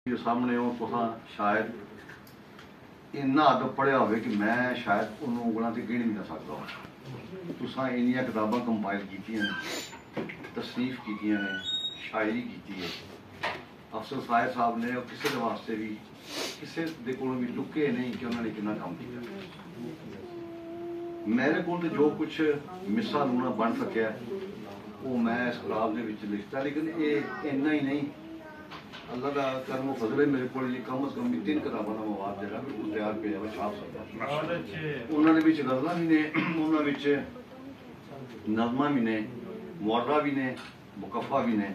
जो सामने हो तुसां शायद इन्ना अदब पढ़िया हो कि मैं शायद उन्होंने उंगलों से गिन भी ना सकता। तुसां इन्नियां किताबां कंपाइल कीतियां ने, तसनीफ कीतियां ने, शायरी की है। अफसर साहिब साहब ने किसी के वास्ते भी किसी दे कोलों भी लुके नहीं कि उन्होंने कितना काम किया। मेरे को जो कुछ मिसा लूना बन सकिया वो मैं इस किताब के लिखता, लेकिन ये इन्ना ही नहीं। अल्लाह का करम फजल है, मेरे को कम अज कम 3 किताबों का मवाद जो तैयार पे छाप सकता। उन्होंने गज़लां भी ने, उन्होंने नज़मां भी ने, मुअर्रा भी ने, मुकफ़ा भी ने,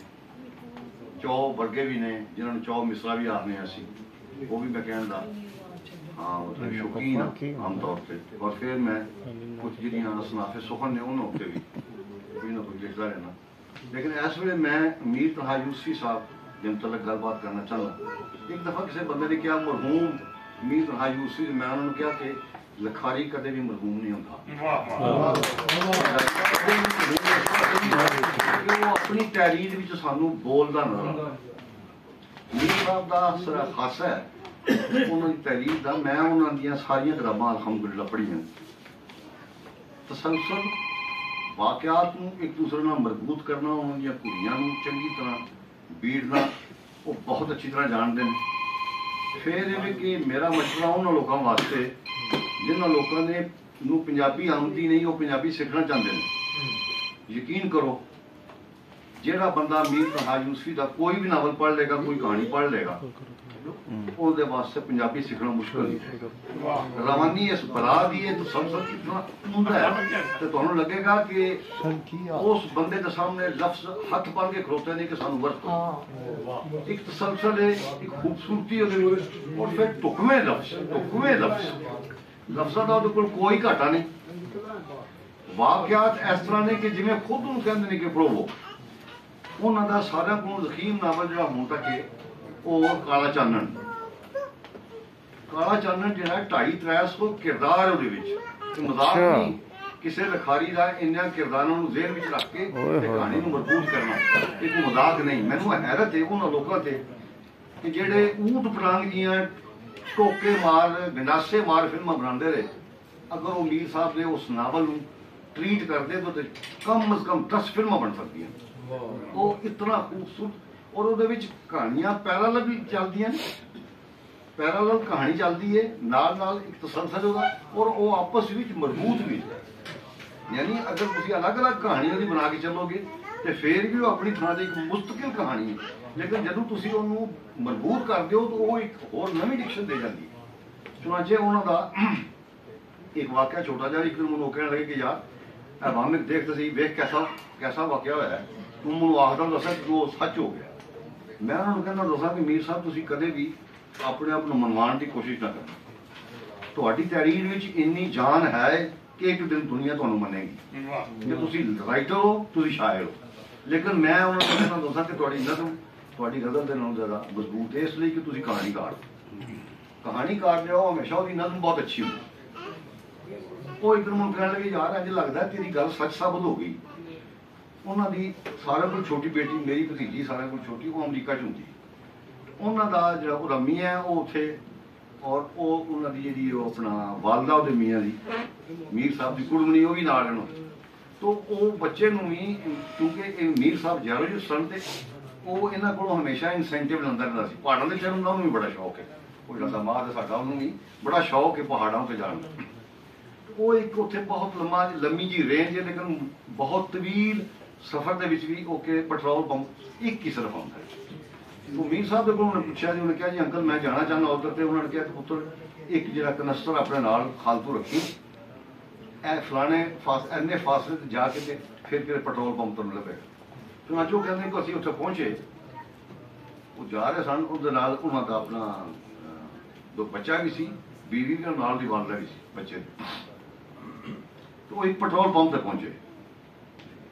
चौ वर्गे भी ने जिन्होंने चौ मिसरा भी आखने असी, वो भी मैं कहने का हाँ मतलब शौकीन हाँ आमतौर पर। और फिर मैं कुछ जिन्हें सनाफे सुखन ने उन्होंने उत्ते भी कोई ना कोई लिखता रहना। लेकिन इस वे मैं मीर तहा यूसुफी साहब जिन तलक गलबात करना चाहता। एक दफ़ा किसी बंदे ने क्या मरहूम मीर तहा यूसुफी, मैं उन्होंने कहा कि लखारी कदे भी मरहूम नहीं होता। वो अपनी तहरीर में सानू बोलता नजर मीर साहब का सिरा खासा है उन्होंने तहरीर का। मैं उन्होंने सारिया किताबां अलहमदुलिल्लाह पढ़िया। तसलसल वाकयात एक दूसरे नाल मजबूत करना, उन्होंने कुड़ियां चंगी तरह बीड़ना वो बहुत अच्छी तरह जानते हैं। फिर ये कि मेरा मशवरा उन्होंने लोगों वास्ते जिन्होंने लोगों ने पंजाबी आमदी नहीं, वो पंजाबी सीखना चाहते हैं। यकीन करो जेड़ा बंदा मीर तहा यूसुफी का कोई भी नावल पढ़ लेगा, कोई कहानी पढ़ लेगा, उसके वास्ते पंजाबी सीखना मुश्किल नहीं। रवानी इस बला दी है तो समझ कितना उमदा है, तो तुहानू लगेगा कि उस बंदे के सामने लफ्ज हथ पढ़ के खड़ोते नहीं कि सानू वर्त एक तसलसल है, एक खूबसूरती और फिर टुकवे लफ्ज लफ्जा का कोई घाटा नहीं। वाकयात इस तरह ने कि जिवें खुद उन्होंने कहते हैं कि पढ़ो। उन्होंने सारे को यकीन नावल जो हूं तक है वो काला चानन जो है 250-300 किरदार है, मजाक नहीं किसी लिखारी का इन्ना किरदारों को जेहन में रख के कहानी को मजबूत करना एक मजाक नहीं। मैनू हैरत है उन्होंने लोगों से कि जेडे ऊट पटांग दियां टोके मार गंडासे मार फिल्म बनाते रहे, अगर वो मीर साहब ने उस नावल ट्रीट करते तो कम अज कम 10 फिल्मां बन सकती। वो इतना खूबसूरत और वो कहानियां पैरालल भी चलदियां ने, पैरालल कहानी चलती है नाल नाल एक तसलसल और वो आपस में मजबूत भी। यानी अगर तुम अलग अलग कहानियां दी बना के चलोगे तो फिर भी वो अपनी थां एक मुस्तकिल कहानी है, लेकिन जदों तुसीं उहनूं मजबूत कर दो तो वो एक होर नवीं डिक्शन दे जाती है। चुनाचे उन्होंने एक वाकया छोटा जहा, एक दिन मैं कहने लगे कि यार वामिक देख तो सही वेख कैसा वाकया होया है, तू मैं आखदा दसा कि वो सच हो गया। मैं उन्होंने कहना दसा कि मीर साहब तुसीं कदे भी अपने आप को मनवाने की कोशिश ना करना। तुहाडी तहरीर में इन्नी जान है कि एक दिन दुनिया तुहानूं मनेगी कि तुसीं राइटर हो, तुसीं शायर हो। लेकिन मैं उन्होंने कहना दसा कि तुहाडी नज़म तुहाडी गज़ल दे नालों ज़्यादा मजबूत है, इसलिए कि तुसीं कहानीकार जो हमेशा उसकी नज़म बहुत अच्छी होती। वो एक दिन मैं कहने लगे यार इंज लगता है तेरी गल सच साबित हो गई। उन्होंने सारे को छोटी बेटी मेरी भतीजी सारे को छोटी वो अमरीका च होंगी। उन्होंने जो रमी है वो उथे और वो उन्होंने जी अपना वालदा वो मियाँ की मीर साहब की कुड़मनी वो भी नाल है। तो वो बच्चे भी क्योंकि मीर साहब जियोलॉजिस्ट सन तो वो इन्हों को हमेशा इंसेंटिव लंदा रहता सी। पहाड़ों से चढ़न का उन्होंने भी बड़ा शौक है, कोई लंदा मार साडा उन्होंने भी बड़ा शौक है पहाड़ों से जाने का। वो एक उत्थे बहुत लम्मी जी रेंज है, लेकिन बहुत तवील सफर के भी ओके पेट्रोल पंप एक ही सिर्फ आता है। तो मीर साहब को उन्होंने पूछा जी, उन्होंने कहा जी अंकल मैं जाना चाहना उधर, तो उन्होंने कहा पुत्र एक जो कनस्तर अपने नाल खालतू रखी फलाने इन्ने फासले जाके फिर पेट्रोल पंप तो लगे। तो अच वो कहते कि असीं उत्थे पहुंचे, वो जा रहे सन उन्होंने अपना दो बच्चा भी सी, बीवी भी नाल दी वालदा भी सी बच्चे। तो एक पेट्रोल पंप तक पहुंचे,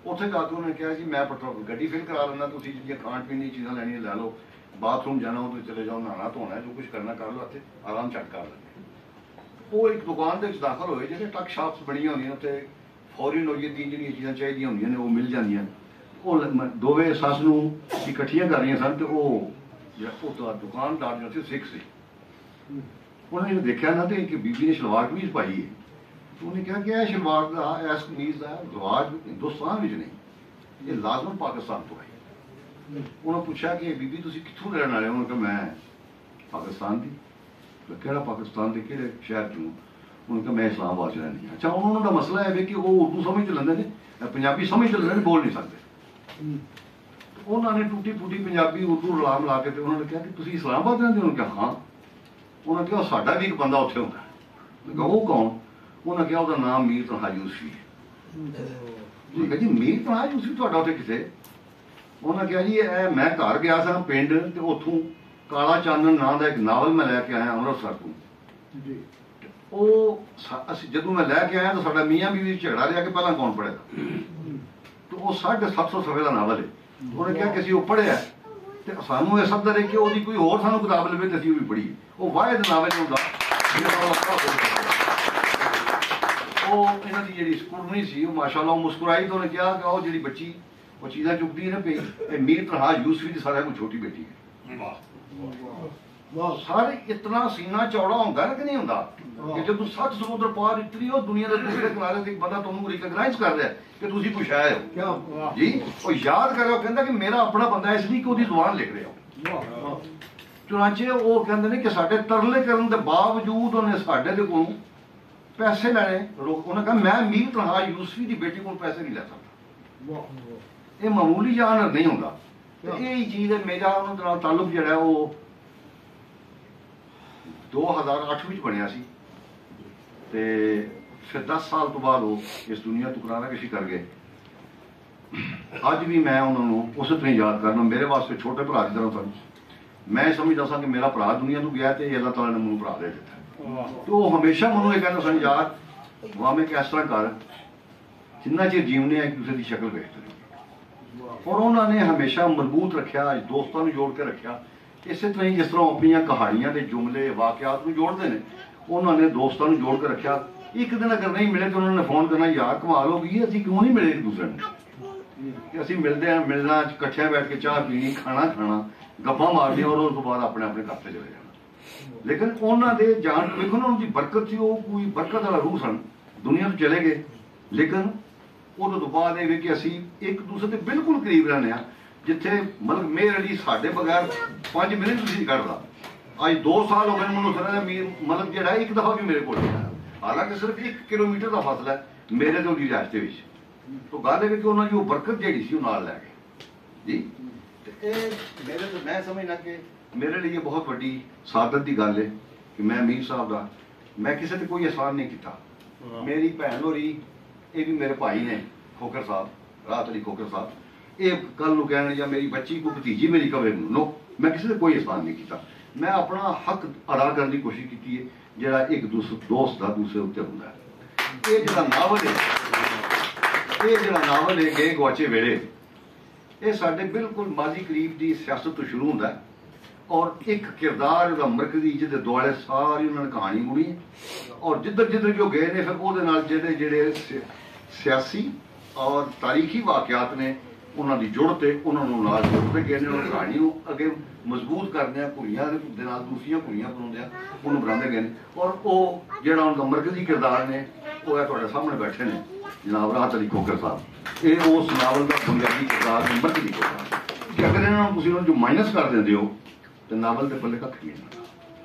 उत्थे जाके उन्होंने कहा जी मैं पेट्रोल गड्डी फिल करा लेना, तुसीं जिहड़ियां खाण पीण दी चीज़ां लैणियां लै लो, बाथरूम जाना हो तो चले जाओ, नहाना धोना है जो कुछ करना कर लो, इत्थे आराम झट कर लेंगे। वो एक दुकान के दाखिल होए जिहड़े टक शाप्स बनियां होंदियां, उत्थे फॉरन ओरियन दी जिहड़ियां चीज़ां चाहिदियां होंदियां ने वो मिल जांदियां। वो दोवें सस नूं इकट्ठियां कर रहीआं सन ते वो ਜਿਹੜਾ ਉਹ ਦੁਕਾਨਦਾਰ ਜਿਹੜਾ ਸੀ ਸਿੱਖ ਸੀ। ਉਹਨਾਂ ਨੇ ਦੇਖਿਆ ਨਾ ਤੇ ਇੱਕ ਬੀਬੀ ਨੇ ਸਲਵਾਰ ਕਮੀਜ਼ ਪਾਈ ਹੈ, ਉਹਨੇ ਕਿਹਾ ਕਿ ਇਹ ਸਲਵਾਰ ਦਾ ਇਸ ਕਮੀਜ਼ ਦਾ ਰਿਵਾਜ ਹਿੰਦੁਸਤਾਨ ਵਿੱਚ ਨਹੀਂ, ਇਹ ਲਾਜ਼ਮਨ ਪਾਕਿਸਤਾਨ ਤੋਂ ਹੈ। ਉਹਨਾਂ ਪੁੱਛਿਆ ਕਿ ਬੀਬੀ ਤੁਸੀਂ ਕਿੱਥੋਂ ਰਹਿਣ ਵਾਲੇ ਹੋ? ਉਹਨੇ ਕਿਹਾ ਮੈਂ ਪਾਕਿਸਤਾਨ ਦੀ। ਕਿਹੜਾ ਪਾਕਿਸਤਾਨ ਦੇ ਕਿਹੜੇ ਸ਼ਹਿਰ ਤੋਂ? ਉਹਨੇ ਕਿਹਾ ਮੈਂ ਇਸਲਾਮਾਬਾਦ ਚ ਰਹਿੰਦੀ ਹਾਂ। ਅੱਛਾ, ਉਹਨਾਂ ਦਾ ਮਸਲਾ ਹੈ ਕਿ ਉਹ ਉਰਦੂ ਸਮਝ ਲੈਂਦੇ ਨੇ, ਪੰਜਾਬੀ ਸਮਝ ਲੈਂਦੇ ਨੇ, ਬੋਲ ਨਹੀਂ ਸਕਦੇ। ਉਹਨਾਂ ਨੇ ਟੁੱਟੀ ਫੁੱਟੀ ਪੰਜਾਬੀ ਉਰਦੂ ਰਲਾ ਮਿਲਾ ਕੇ ਤੇ ਉਹਨਾਂ ਨੇ ਕਿਹਾ ਕਿ ਤੁਸੀਂ ਇਸਲਾਮਾਬਾਦ ਰਹਿੰਦੇ ਹੋ? ਉਹਨੇ ਕਿਹਾ ਹਾਂ। ਉਹਨਾਂ ਕਿਹਾ ਸਾਡਾ ਵੀ ਇੱਕ ਬੰਦਾ ਉੱਥੇ ਹੁੰਦਾ। ਮੈਂ ਕਿਹਾ ਉਹ ਕੌਣ? ਉਹਨਾਂ ਕਿਹਾ ਉਹਦਾ ਨਾਮ ਮੀਰ ਤਨਹਾ ਯੂਸਫੀ ਹੈ। ਠੀਕ ਹੈ ਜੀ, ਮੀਰ ਤਨਹਾ ਯੂਸਫੀ ਤੁਹਾਡਾ ਉੱਥੇ ਕਿੱਥੇ? ਉਹਨਾਂ ਕਿਹਾ ਜੀ ਇਹ ਮੈਂ ਘਰ ਗਿਆ ਸਾਂ ਪਿੰਡ, ਤੇ ਉੱਥੋਂ ਕਾਲਾ ਚਾਨਣ ਨਾਂ ਦਾ ਇੱਕ ਨਾਵਲ ਮੈਂ ਲੈ ਕੇ ਆਇਆ ਅੰਮ੍ਰਿਤਸਰ ਤੋਂ। ਉਹ ਅਸੀਂ ਜਦੋਂ ਮੈਂ ਲੈ ਕੇ ਆਇਆ ਤਾਂ ਸਾਡਾ ਮੀਆਂ ਬੀਵੀ ਝਗੜਾ ਰਿਹਾ ਕਿ ਪਹਿਲਾਂ ਕੌਣ ਪੜ੍ਹੇਗਾ, ਤੇ ਉਹ 750 ਸਫ਼ੇ ਦਾ ਨਾਵਲ ਹੈ। ਉਹਨੇ ਕਿਹਾ ਕਿ ਅਸੀਂ ਉਹ ਪੜ੍ਹਿਆ ਤੇ ਸਾਨੂੰ ਇਹ ਸਬਦਰ ਹੈ ਕਿ ਉਹਦੀ ਕੋਈ ਹੋਰ ਸਾਨੂੰ ਕਿਤਾਬ ਲਵੇ ਤੇ ਅਸੀਂ ਉਹ ਵੀ ਪੜ੍ਹੀਏ। ਉਹ ਵਾਹਿਦ ਨਾਵਲ ਹੁੰਦਾ ਉਹ ਇਹਨਾਂ ਦੀ ਜਿਹੜੀ ਸਕੂਲਨੀ ਸੀ, ਉਹ ਮਾਸ਼ਾਅੱਲਾ ਉਹ ਮੁਸਕਰਾਈ ਤਾਂ ਉਹਨੇ ਕਿਹਾ ਕਿ ਉਹ ਜਿਹੜੀ ਬੱਚੀ ਉਹ ਚੀਜ਼ਾਂ ਚੁੱਕਦੀ ਹੈ ਨਾ ਪਈ, ਇਹ ਮੀਰ ਤਨਹਾ ਯੂਸਫੀ ਦੀ ਸਾਰਿਆਂ ਕੋਲ ਛੋਟੀ ਬੇਟੀ ਹੈ। ਸਾਰੇ ਇਤਨਾ ਸੀਨਾ ਚੌੜਾ ਹੁੰਦਾ ਨਾ ਕਿ ਨਹੀਂ ਹੁੰਦਾ ਕਿ ਜਦੋਂ 7 ਸਮੁੰਦਰ ਪਾਰ ਇਤਨੀ ਉਹ ਦੁਨੀਆ ਦੇ ਦੂਸਰੇ ਕਿਨਾਰੇ ਤੇ ਇੱਕ ਬੰਦਾ ਤੁਹਾਨੂੰ ਰਿਕਗਨਾਈਜ਼ ਕਰ ਰਿਹਾ ਕਿ ਤੁਸੀਂ ਕੁਛ ਆਏ ਹੋ ਜੀ। ਉਹ ਯਾਦ ਕਰਿਓ, ਕਹਿੰਦਾ ਕਿ ਮੇਰਾ ਆਪਣਾ ਬੰਦਾ ਇਸ ਲਈ ਕਿ ਉਹਦੀ ਜ਼ੁਬਾਨ ਲਿਖ ਰਿਹਾ ਹੋ। ਚੁਨਾਂਚੇ ਉਹ ਕਹਿੰਦੇ ਨੇ ਕਿ ਸਾਡੇ ਤਰਲੇ ਕਰਨ ਦੇ ਬਾਵਜੂਦ ਉਹਨੇ ਸਾਡੇ ਦੇ ਕੋਲੋਂ ਪੈਸੇ ਲੈਣੇ ਰੋਕ। ਉਹਨੇ ਕਿਹਾ ਮੈਂ ਮੀਰ ਤਨਹਾ ਯੂਸਫੀ ਦੀ ਬੇਟੀ ਕੋਲ ਪੈਸੇ ਨਹੀਂ ਲੈ ਸਕਦਾ। ਇਹ ਮਾਮੂਲੀ ਜਾਨਰ ਨਹੀਂ ਹੁੰਦਾ। ਇਹ ਹੀ ਚੀਜ਼ ਹੈ। ਮੇਰਾ ਉਹਨਾਂ ਦੇ ਨਾਲ ਤਾਲੁਕ ਜਿਹੜਾ ਉਹ 2008 ਵਿੱਚ ਬਣਿਆ ਸੀ, ਤੇ ਫਿਰ 10 ਸਾਲ ਤੋਂ ਬਾਅਦ ਉਹ ਇਸ ਦੁਨੀਆ ਤੋਂ ਕੁਰਾਨਾ ਕਸ਼ੀ ਕਰ ਗਏ। ਅੱਜ ਵੀ ਮੈਂ ਉਹਨਾਂ ਨੂੰ ਉਸੇ ਤਰ੍ਹਾਂ ਯਾਦ ਕਰਨਾ। ਮੇਰੇ ਵਾਸਤੇ ਛੋਟੇ ਭਰਾ ਦੀ ਤਰ੍ਹਾਂ ਸਨ। ਮੈਂ ਸਮਝਦਾ ਸਾਂ ਕਿ ਮੇਰਾ ਭਰਾ ਦੁਨੀਆ ਤੋਂ ਗਿਆ ਤੇ ਅੱਲਾਹ ਤਾਲਾ ਨੇ ਮੈਨੂੰ ਭਰਾ ਦੇ ਦਿੱਤਾ। ਤੇ ਉਹ ਹਮੇਸ਼ਾ ਮੈਨੂੰ ਇਹ ਕਹਿੰਦਾ ਸਨ, ਯਾਰ ਵਾਵੇਂ ਕਿ ਇਸ ਤਰ੍ਹਾਂ ਕਰ, ਜਿੰਨਾ ਚਿਰ ਜੀਵਨੇ ਆ ਇੱਕ ਦੂਸਰੇ ਦੀ ਸ਼ਕਲ ਵੇਖਦੇ ਨੇ। ਔਰ ਉਹਨਾਂ ਨੇ ਹਮੇਸ਼ਾ ਮਜ਼ਬੂਤ ਰੱਖਿਆ, ਦੋਸਤਾਂ ਨੂੰ ਜੋੜ ਕੇ ਰੱਖਿਆ। ਇਸੇ ਤਰ੍ਹਾਂ ਹੀ ਜਿਸ ਤਰ੍ਹਾਂ ਆਪਣੀਆਂ ਕਹਾਣੀਆਂ ਦੇ ਜੁਮਲੇ ਵਾਕਿਆਤ ਨੂੰ ਜੋੜਦੇ ਨੇ, ਉਹਨਾਂ ਨੇ ਦੋਸਤਾਂ ਨੂੰ ਜੋੜ ਕੇ ਰੱਖਿਆ। ਇੱਕ ਦਿਨ ਅਗਰ ਨਹੀਂ ਮਿਲੇ ਤਾਂ ਉਹਨਾਂ ਨੇ ਫੋਨ ਕਰਨਾ, ਯਾਰ ਕਮਾਲ ਹੋ ਗਈ, ਅਸੀਂ ਕਿਉਂ ਨਹੀਂ ਮਿਲੇ ਇੱਕ ਦੂਸਰੇ ਨੂੰ? ਕਿ ਅਸੀਂ ਮਿਲਦੇ ਹਾਂ, ਮਿਲਣਾ, ਇਕੱਠਿਆਂ ਬੈਠ ਕੇ ਚਾਹ ਪੀਣੀ, ਖਾਣਾ ਖਾਣਾ, ਗੱਪਾਂ ਮਾਰਨੀਆਂ, ਔਰ ਉਸ ਤੋਂ ਬਾਅਦ ਆਪਣੇ ਆਪਣੇ ਘਰ ਤੇ ਚਲੇ ਜਾਣਾ। ਲੇਕਿਨ ਉਹਨਾਂ ਦੇ ਜਾਣ ਵੇਖੋ ਨਾ, ਉਹਦੀ ਬਰਕਤ ਸੀ, ਉਹ ਕੋਈ ਬਰਕਤ ਵਾਲਾ ਰੂਹ ਸਨ। ਦੁਨੀਆ ਤੋਂ ਚਲੇ ਗਏ, ਲੇਕਿਨ ਉਹਦੇ ਤੋਂ ਬਾਅਦ ਇਹ ਵੀ ਕਿ ਅਸੀਂ ਇੱਕ ਦੂਸਰੇ ਦੇ ਬਿਲਕੁਲ ਕਰੀਬ ਰਹਿੰਦੇ ਹਾਂ। ਜਿੱਥੇ ਮਤਲਬ ਮੇਰ ਅਲੀ ਸਾਡੇ ਬਗੈਰ 5 ਮਿੰਟ ਨਹੀਂ ਕੱਢਦਾ। ਅੱਜ 2 ਸਾਲ ਹੋ ਗਏ ਮੈਨੂੰ ਸੁਣਿਆ ਮਤਲਬ ਜਿਹੜਾ ਇੱਕ ਦਫਾ ਵੀ ਮੇਰੇ ਕੋਲ ਨਹੀਂ ਆਇਆ। ਹਾਲਾਂਕਿ ਸਿਰਫ 1 ਕਿਲੋਮੀਟਰ ਦਾ ਫਾਸਲਾ ਹੈ ਮੇਰੇ ਤੇ ਉਹਦੀ ਰਿਹਾਇਸ਼ ਦੇ ਵਿੱਚ। ਤਾਂ ਗੱਲ ਇਹ ਕਿ ਉਹਨਾਂ ਦੀ ਉਹ ਬਰਕਤ ਜਿਹੜੀ ਸੀ ਉਹ ਨਾਲ ਲੈ ਗਏ ਜੀ। ਤੇ ਇਹ ਮੇਰੇ ਤੋਂ ਮੈਂ ਸਮਝਣਾ ਕਿ ਮੇਰੇ ਲਈ ਇਹ ਬਹੁਤ ਵੱਡੀ ਸਾਦਤ ਦੀ ਗੱਲ ਹੈ ਕਿ ਮੈਂ ਮੀਰ ਸਾਹਿਬ ਦਾ ਮੈਂ ਕਿਸੇ ਤੇ ਕੋਈ ਅਹਿਸਾਨ ਨਹੀਂ ਕੀਤਾ। ਮੇਰੀ ਭੈਣ ਹੋਰੀ, ਇਹ ਵੀ ਮੇਰੇ ਭਾਈ ਨੇ, ਖੋਖਰ ਸਾਹਿਬ, ਰਾਤ ਅਲੀ ਖੋਖਰ ਸਾਹਿਬ, ਇਹ ਕੱਲ ਨੂੰ ਕਹਿਣ ਜਾਂ ਮੇਰੀ ਬੱਚੀ ਕੋ ਭਤੀਜੀ ਮੇਰੀ ਕਵੇ ਨੋ, ਮੈਂ ਕਿਸੇ ਤੇ ਕੋਈ ਅਹਿਸਾਨ ਨਹੀਂ ਕੀਤਾ। ਮੈਂ ਆਪਣਾ ਹੱਕ ਅਦਾ ਕਰਨ ਦੀ ਕੋਸ਼ਿਸ਼ ਕੀਤੀ ਹੈ ਜਿਹੜਾ ਇੱਕ ਦੋਸਤ ਦਾ ਦੂਸਰੇ ਉੱਤੇ ਹੁੰਦਾ ਹੈ। ਇਹ ਜਿਹੜਾ ਨਾਵਲ ਹੈ ਗਏ ਗਵਾਚੇ ਵੇਲੇ, ਇਹ ਸਾਡੇ ਬਿਲਕੁਲ ਮਾਜ਼ੀ ਕਰੀਬ ਦੀ ਸਿਆਸਤ ਤੋਂ ਸ਼ੁਰੂ ਹੁੰਦਾ ਹੈ। ਔਰ ਇੱਕ ਕਿਰਦਾਰ ਉਹਦਾ ਮਰਕਜ਼ੀ ਜਿਹਦੇ ਦੁਆਲੇ ਸਾਰੀ ਉਹਨਾਂ ਨੇ ਕਹਾਣੀ ਮੁੜੀ ਹੈ। ਔਰ ਜਿੱਧਰ ਜਿੱਧਰ ਜੋ ਗਏ ਨੇ ਫਿਰ ਉਹਦੇ ਨਾਲ ਜਿਹੜੇ ਸਿਆਸੀ ਔਰ ਤਾਰੀਖੀ ਵਾਕਿਆਤ ਨੇ ਉਹਨਾਂ ਦੀ ਜੁੜ ਤੇ ਉਹਨਾਂ ਨੂੰ ਨਾਲ ਜੁੜਦੇ ਗਏ ਨੇ। ਉਹਨਾਂ ਕਹਾਣੀ ਨੂੰ ਅੱਗੇ ਮਜ਼ਬੂਤ ਕਰਦੇ ਆ, ਕੁੜੀਆਂ ਦੇ ਨਾਲ ਦੂਸਰੀਆਂ ਕੁੜੀਆਂ ਬਣਾਉਂਦੇ ਆ, ਉਹਨੂੰ ਬਣਾਉਂਦੇ ਗਏ ਨੇ। ਔਰ ਉਹ ਜਿਹੜਾ ਉਹਨਾਂ ਦਾ ਮਰਕਜ਼ੀ ਕਿਰਦਾਰ ਨੇ ਉਹ ਹੈ ਤੁਹਾਡੇ ਸਾਹਮਣੇ ਬੈਠੇ ਨੇ ਜਨਾਬ ਰਾਹਤ ਅਲੀ ਖੋਖਰ ਸਾਹਿਬ। ਇਹ ਉਸ ਨਾਵਲ ਦਾ ਬੁਨਿਆਦੀ ਕਿਰਦਾਰ ਨੇ, ਮਰਕਜ਼ੀ ਕਿਰਦਾਰ ਕਿ ਅਗਰ ਇਹਨਾਂ ਨੂੰ ਤੁਸੀਂ ਉਹਨਾਂ ਜੋ ਮਾਈਨਸ ਕਰ ਦਿੰਦੇ ਹੋ ਤੇ ਨਾਵਲ ਦੇ ਪੱਲੇ ਕੱਖ ਨਹੀਂ ਹੁੰਦਾ।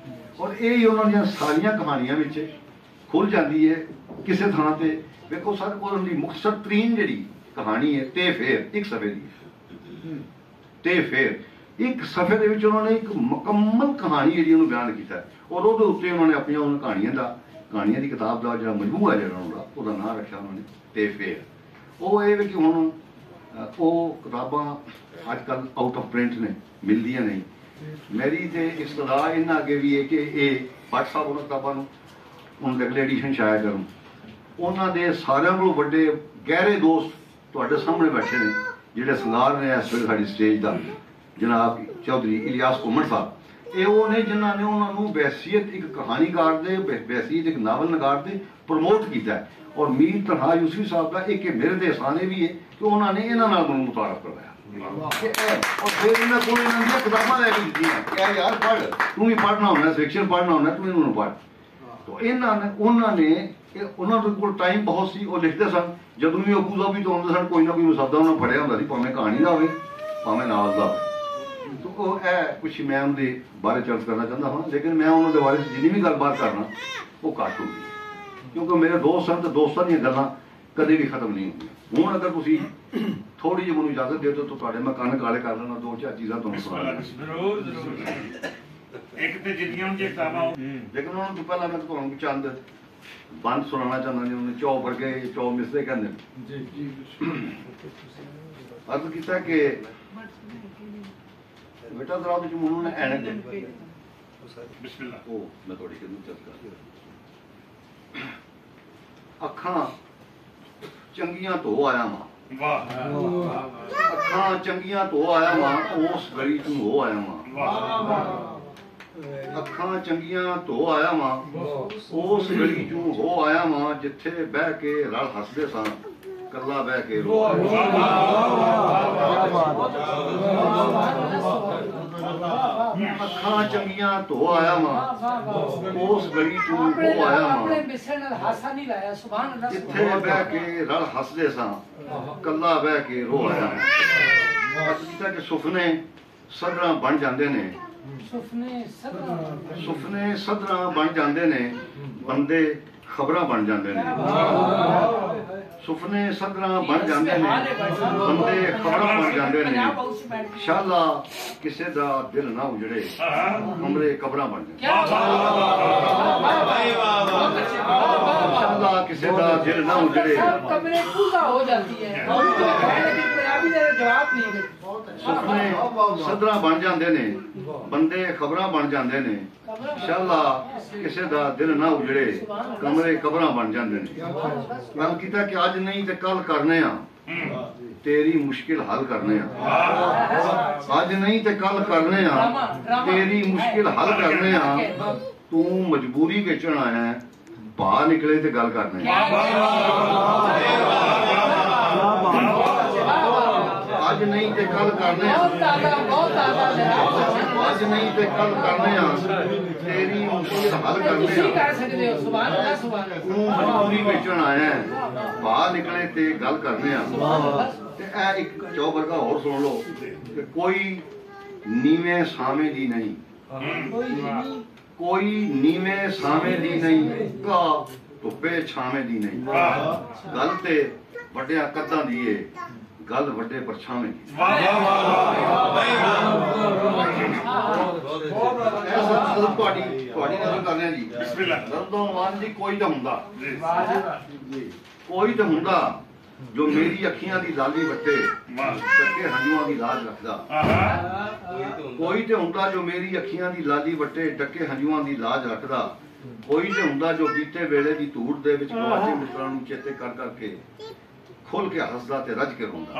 ਔਰ ਇਹ ਹੀ ਉਹਨਾਂ ਦੀਆਂ ਸਾਰੀਆਂ ਕਹਾਣੀਆਂ ਵਿੱਚ ਖੁੱਲ ਜਾਂਦੀ ਹੈ ਕਿਸੇ ਥਾਂ ਤੇ। ਵੇਖੋ ਸਾਡੇ ਕੋਲ ਉਹਨਾਂ ਦੀ ਮੁਖਤਸਰ ਤਰੀਨ ਜਿਹੜੀ ਕਹਾਣੀ ਹੈ ਤੇ ਫੇਰ ਇੱਕ ਸਫ਼ੇ ਦੀ, ਤੇ ਫੇਰ ਇੱਕ ਸਫ਼ੇ ਦੇ ਵਿੱਚ ਉਹਨਾਂ ਨੇ ਇੱਕ ਮੁਕੰਮਲ ਕਹਾਣੀ ਜਿਹੜੀ ਉਹਨੂੰ ਬਿਆਨ ਕੀਤਾ। ਔਰ ਉਹਦੇ ਉੱਤੇ ਉਹਨਾਂ ਨੇ ਆਪਣੀਆਂ ਉਹਨਾਂ ਕਹਾਣੀਆਂ ਦੀ ਕਿਤਾਬ ਦਾ ਜਿਹੜਾ ਮਜਮੂਆ ਜਿਹੜਾ ਉਹਦਾ ਨਾਂ ਰੱਖਿਆ ਉਹਨਾਂ ਨੇ ਤੇ ਫੇਰ। ਉਹ ਇਹ ਵੀ ਕਿ ਹੁਣ ਉਹ ਕਿਤਾਬਾਂ ਅੱਜ ਕੱਲ੍ਹ ਆਊਟ ਆਫ ਪ੍ਰਿੰਟ ਨੇ, ਮਿਲਦੀਆਂ ਨਹੀਂ। ਮੇਰੀ ਤੇ ਇਸਤਦਾ ਇਹਨਾਂ ਅੱਗੇ ਵੀ ਹੈ ਕਿ ਇਹ ਭੱਟ ਸਾਹਿਬ ਉਹਨਾਂ ਕਿਤਾਬਾਂ ਨੂੰ ਹੁਣ ਅਗਲੇ ਐਡੀਸ਼ਨ ਸ਼ਾਇਦ ਕਰਨ। ਉਹਨਾਂ ਦੇ ਸਾਰਿਆਂ ਕੋਲੋਂ ਵੱਡੇ ਗਹਿਰੇ ਦੋਸਤ ਤੁਹਾਡੇ ਸਾਹਮਣੇ ਬੈਠੇ ਨੇ ਜਿਹੜੇ ਸੰਗਾਰ ਨੇ ਇਸ ਵੇਲੇ ਸਾਡੀ ਸਟੇਜ ਦਾ, ਜਨਾਬ ਚੌਧਰੀ ਇਲਿਆਸ ਘੁੰਮਣ ਸਾਹਿਬ। ਇਹ ਉਹ ਨੇ ਜਿਨ੍ਹਾਂ ਨੇ ਉਹਨਾਂ ਨੂੰ ਬਹਿਸੀਅਤ ਇੱਕ ਕਹਾਣੀਕਾਰ ਦੇ, ਬਹਿਸੀਅਤ ਇੱਕ ਨਾਵਲ ਨਗਾਰ ਦੇ ਪ੍ਰਮੋਟ ਕੀਤਾ। ਔਰ ਮੀਰ ਤਨਹਾ ਯੂਸਫੀ ਸਾਹਿਬ ਦਾ ਇੱਕ ਮੇਰੇ ਦੇ ਅਹਿਸਾਨ ਵੀ ਹੈ ਕਿ ਉਹਨਾਂ ਨੇ ਇਹਨਾਂ ਨਾਲ ਮੈਨੂੰ ਮੁਤਾਰਫ ਕਰਵਾਇਆ। और फिर इन्हें को किताबा लैके दित्तियां यार पढ़ तू भी पढ़ना होना फिक्शन पढ़ना होना तू इन्होंने पढ़ तो उन्होंने कोल टाइम बहुत सी वो लिखते सन जदों भी अबू धाबी तो आते सन कोई ना कोई मुसद्दा उन्हें फड़िया होंदा सी भावें कहानी का होवे भावें नावल का तो कुछ मैं उनके बारे चर्चा करना चाहता हाँ लेकिन मैं उन्होंने बारे जिन्नी भी गलबात करना वो घट होगी क्योंकि मेरे दोस्त सन तो दोस्तों दी गल्लां कदे भी खत्म नहीं होंगी हूँ अगर तुम थोड़ी जी मैं इजाजत दे दो तो मैं कान काले कर लेना दो चार चीज़ा तुहानूं सुना लेकिन उन्होंने तो पहला मैं तुहानूं चंद बंद सुनाना चाहना जी उन्होंने चौ वर्गे चौ मिसरे कहते अर्ज किया कि बेटा दराव उन्होंने ऐनक मैं थोड़ी अखां चंगियां धो आया वां अखां चंगियां धो आया वां उस गली चों हो आया वां अखां चंगियां धो आया वां उस गली चों हो आया वां जिथे बह के रल हसदे सां कल्ला बह के रो अखां चंगियां धो आया वां उस गली चों हो आया वां जिथे बह के रल हसदे सां कल्ला बह के रो आया वां कि सुपने सदरां बन जांदे ने सुपने सदरां बन जांदे ने बंदे खबरां बन जांदे ने सुपने सदरां बन जांदे ने बंदे खबरां बन जांदे ने शाला किसे दा दिल ना उजड़े कमरे कबरां बन जांदे शाला किसे दा दिल ना उजड़े कमरे पूरा हो जाती है सुपने सदरां बन जांदे ने बंदे खबरां बन जांदे ने शाला किसे दा दिल ना उजड़े कमरे कबरां बन जांदे ने गल कीता कि अज नहीं ते कल करने आ तेरी मुश्किल हल करने आ अज नहीं ते कल करने आ तेरी मुश्किल हल करने आ तू मजबूरी बेचण आया है बाहर निकले ते गल करने आज नहीं ते कल करने आज नहीं ते कल करने तेरी मुश्किल हल करने तू मजबूरी बेचण आया है बाहर निकले ते गल करने एक चौबर का और सुन लो कि कोई नीवे सामे दी नहीं कोई नीवे सामे दी नहीं का धुप्पे छावे दी नहीं गल ते वड्डिया कद्दां दी है गल वड्डे परछावें की कोई तो हुंदा जो मेरी अखियां दी लाली वट्टे टक्के हंजुआं दी लाज रखदा कोई तो हुंदा जो मेरी अखियां दी लाली वट्टे टक्के हंजुआं दी लाज रखदा कोई तो हुंदा जो बीते वेले दी धूड़ दे विच गवाचे मित्रां नूं चेते कर करके खुल के हसदा ते रज के रोंदा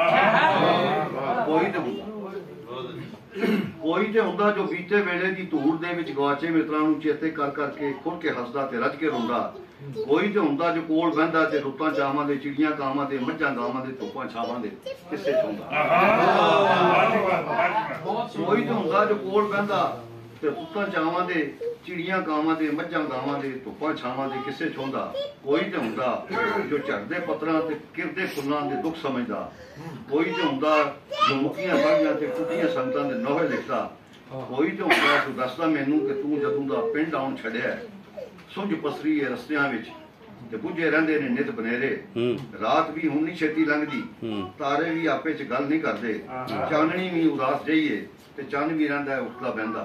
कोई तो हुंदा जो बीते वेले दी धूड़ दे विच गवाचे मित्रां नूं चेते कर करके खुल के हसदा ते रज के रोंदा कोई तो हुंदा जो कोल बहिंदा ते रुत्तां चावां दे चिड़ियां कावां दे मੱਝਾਂ गावां दे धुप्पां छावां दे किस्से चोंदा कोई तो हुंदा जो कोल बहिंदा ते रुत्तां चावां दे चिड़ियां कावां दे मੱਝਾਂ गावां दे धुप्पां छावां दे किस्से चोंदा कोई तो हुंदा जो झड़दे पत्तरां ते किरदे फुल्लां दे दुख समझदा कोई तो हुंदा जो मुक्कियां सारियां ते कुटियां संतां दे नोहे लिखदा कोई तो हुंदा जो दसदा मैनूं कि तूं जदों दा पिंड आउण छड्डिआ सुंझ पसरी है रस्तियां विच ते बुझे रहिंदे ने नित बनेरे रात भी हुण नहीं छेती लंघदी तारे भी आपे च गल नहीं करदे चाननी भी उदास जईए ते चंद भी रहिंदा है उठदा बहिंदा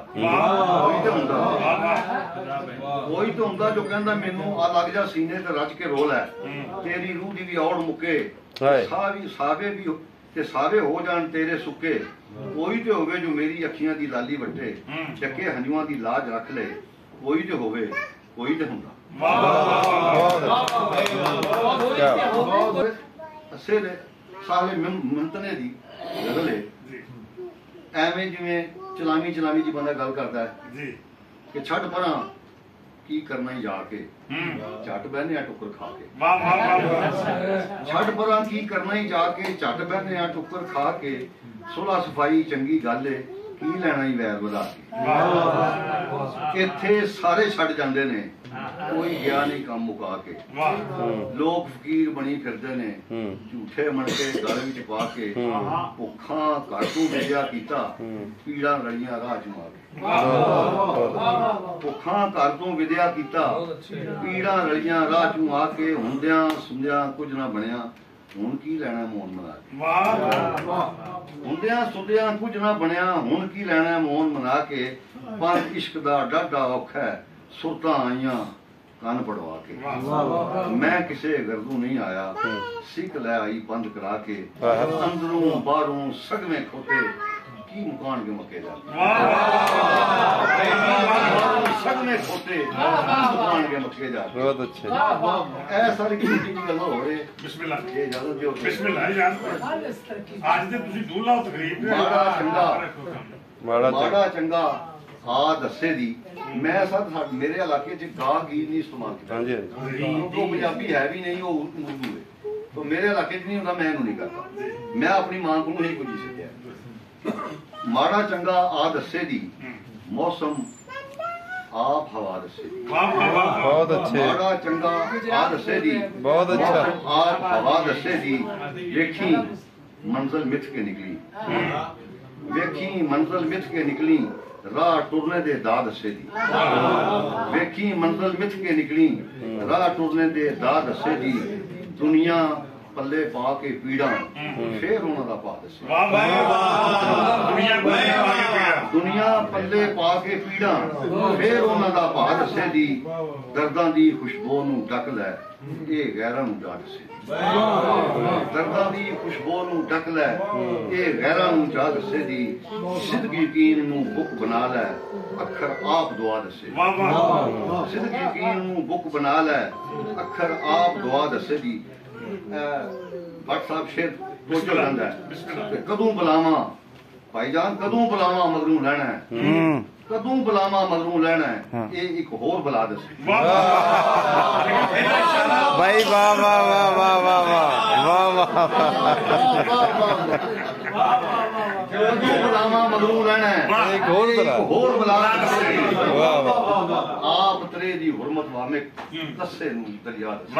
कोई तो हुंदा जो कहंदा मैनूं आ लग जा सीने ते रज के रोल है तेरी रूह दी भी औड़ मुके सावे भी ते सावे हो जान तेरे सुके कोई तो होवे जो मेरी अखियां दी लाली वट्टे टके हंजुआं दी लाज रख ले कोई तो होवे कोई तो हुंदा साले मंतने दी गल है एवें जिवें चलामी जी बंदा गल करता है कि छड़ परां ਕੀ ਕਰਨਾ ਹੀ ਜਾ ਕੇ ਝੱਟ ਬਹਿਨੇ ਆ ਟੁੱਕਰ ਖਾ ਕੇ। ਵਾਹ ਵਾਹ ਵਾਹ ਛੱਡ ਪਰਾਂ ਕੀ ਕਰਨਾ ਹੀ ਜਾ ਕੇ ਝੱਟ ਬਹਿਨੇ ਆ ਟੁੱਕਰ ਖਾ ਕੇ। ਸੁਲ੍ਹਾ ਸਫਾਈ ਚੰਗੀ ਗੱਲ ਏ ਕੀ ਲੈਣਾ ਹੀ ਵੈਰ ਵਧਾ ਕੇ। ਇੱਥੇ ਸਾਰੇ ਛੱਡ ਜਾਂਦੇ ਨੇ ਕੋਈ ਗਿਆ ਨਹੀਂ ਕੰਮ ਮੁਕਾ ਕੇ। ਲੋਕ ਫਕੀਰ ਬਣੀ ਫਿਰਦੇ ਨੇ ਝੂਠੇ ਮਣਕੇ ਗਲ ਵਿੱਚ ਪਾ ਕੇ। ਭੁੱਖਾਂ ਘਰ ਤੋਂ ਵੇਜਿਆ ਕੀਤਾ ਪੀੜਾਂ ਰਲੀਆਂ ਰਾਹ ਚ ਮਾਰ ਕੇ। ਭੁੱਖਾਂ ਘਰ ਤੋਂ ਵਿਦਿਆ ਕੀਤਾ ਪੀੜਾਂ ਰਲੀਆਂ ਰਾਹ ਚੋਂ ਆ ਕੇ। ਹੁੰਦਿਆਂ ਸੁੰਦਿਆਂ ਕੁਝ ਨਾ ਬਣਿਆ ਹੁਣ ਕੀ ਲੈਣਾ ਮੋਹਨ ਮਨਾ ਕੇ। ਹੁੰਦਿਆਂ ਸੁੰਦਿਆਂ ਕੁਝ ਨਾ ਬਣਿਆ ਹੁਣ ਕੀ ਲੈਣਾ ਮੋਹਨ ਮਨਾ ਕੇ। ਪਰ ਇਸ਼ਕ ਦਾ ਡਾਢਾ ਔਖਾ ਹੈ ਸੁਰਤਾਂ ਆਈਆਂ ਕੰਨ ਪੜਵਾ ਕੇ। ਮੈਂ ਕਿਸੇ ਗਰਦੂ ਨਹੀਂ ਆਇਆ ਸਿੱਖ ਲੈ ਆਈ ਬੰਦ ਕਰਾ ਕੇ। ਅੰਦਰੋਂ ਬਾਹਰੋਂ ਸਗਵੇਂ ਖੋਤੇ ਕੀ ਮੁਕਾਣਗੇ ਮੱਕੇ ਜਾ ਸਗਵੇਂ ਖੋਤੇ ਮੁਕਾਣਗੇ ਮੱਕੇ ਜਾ। ਬਹੁਤ ਅੱਛਾ ਇਹ ਸਾਰੀ ਕਿੰਨੀ ਗੱਲ ਹੋਵੇ। ਬਿਸਮਿਲ੍ਲਾ ਇਹ ਇਜਾਜ਼ਤ ਦਿਓ। ਬਿਸਮਿਲ੍ਲਾ ਜਾਨ ਅੱਜ ਤੇ ਤੁਸੀਂ ਦੂਲਾ ਤਕਰੀਬ ਮਾੜਾ ਚੰਗਾ ਮਾੜਾ ਚੰਗਾ ਆ ਦੱਸੇ ਦੀ। ਮੈਂ ਮੇਰੇ ਇਲਾਕੇ 'ਚ ਗਾ ਗੀਤ ਨਹੀਂ ਇਸਤੇਮਾਲ ਕੀਤਾ। ਉਹ ਪੰਜਾਬੀ ਹੈ ਵੀ ਨਹੀਂ ਉਹ ਉਰਦੂ ਹੈ ਤਾਂ ਮੇਰੇ ਇਲਾਕੇ 'ਚ ਨਹੀਂ ਹੁੰਦਾ ਮੈਂ ਇਹਨੂੰ ਨਹੀਂ ਕਰਦਾ। ਮੈਂ ਆਪਣੀ ਮਾਂ ਕੋਲੋਂ ਹੀ ਕੁਝ ਸਿੱਖਿਆ। ਮਾੜਾ ਚੰਗਾ ਆ ਦੱਸੇ ਦੀ ਮੌਸਮ ਆਪ ਹਵਾ ਦੱਸੇ ਦੀ। ਬਹੁਤ ਅੱਛੇ। ਮਾੜਾ ਚੰਗਾ ਆ ਦੱਸੇ ਦੀ ਬਹੁਤ ਅੱਛਾ। ਆਪ ਹਵਾ ਦੱਸੇ ਦੀ। ਵੇਖੀ ਮੰਜ਼ਲ ਮਿੱਥ ਕੇ ਨਿਕਲੀ ਵੇਖੀ ਮੰਜ਼ਲ ਮਿੱਥ ਕੇ ਨਿਕਲੀ ਰਾਹ ਟੁਰਨੇ ਦੇ ਦਾ ਦੱਸੇ ਦੀ। ਵੇਖੀ ਮੰਜ਼ਲ ਮਿੱਥ ਕੇ ਨਿਕਲੀ ਰਾਹ ਟੁਰਨੇ ਦੇ ਦਾ ਦੱਸੇ ਦੀ। ਦੁਨੀਆ ਪੱਲੇ ਪਾ ਕੇ ਪੀੜਾਂ ਫੇਰ ਉਹਨਾਂ ਦਾ ਪਾ ਦੱਸੇ। ਦੁਨੀਆ ਪੱਲੇ ਪਾ ਕੇ ਪੀੜਾਂ ਫੇਰ ਉਹਨਾਂ ਦਾ ਪਾ ਦੱਸੇ ਦੀ। ਦਰਦਾਂ ਦੀ ਖੁਸ਼ਬੂ ਨੂੰ ਢੱਕ ਲੈ ਇਹ ਗੈਰਾਂ ਨੂੰ ਜਾ ਦੱਸੇ। ਦਰਦਾਂ ਦੀ ਖੁਸ਼ਬੂ ਨੂੰ ਢੱਕ ਲੈ ਇਹ ਗੈਰਾਂ ਨੂੰ ਜਾ ਦੱਸੇ ਦੀ। ਸਿੱਧਕ ਯਕੀਨ ਨੂੰ ਬੁੱਕ ਬਣਾ ਲੈ ਅੱਖਰ ਆਪ ਦੁਆ ਦੱਸੇ। ਸਿੱਧਕ ਯਕੀਨ ਨੂੰ ਬੁੱਕ ਬਣਾ ਲੈ ਅੱਖਰ ਆਪ ਦੁਆ ਦੱਸੇ ਦੀ। ਭੱਟ ਸਾਹਿਬ ਸ਼ੇਰ ਬੋਲ ਜਾਂਦਾ ਕਦੋਂ ਬੁਲਾਵਾਂ ਭਾਈ ਜਾਨ ਕਦੋਂ ਬੁਲਾਵਾਂ ਮਗਰੋਂ ਲੈਣਾ ਹੈ। ਕਦੋਂ ਬੁਲਾਵਾਂ ਮਗਰੋਂ ਲੈਣਾ ਹੈ ਇਹ ਇੱਕ ਹੋਰ ਬੁਲਾ ਦੱਸੇ। ਭਾਈ ਵਾਹ ਵਾਹ ਵਾਹ ਵਾਹ ਵਾਹ ਵਾਹ ਵਾਹ ਕਦੋਂ ਬੁਲਾਵਾਂ ਮਗਰੋਂ ਲੈਣਾ ਹੈ ਇੱਕ ਹੋਰ ਬੁਲਾ ਦੱਸੇ। ਆਪ ਤਰੇ ਦੀ ਹੁਰਮਤ ਵਾਮੇ ਦੱਸੇ ਨੂੰ ਦਰਿਆ ਦੱਸੇ।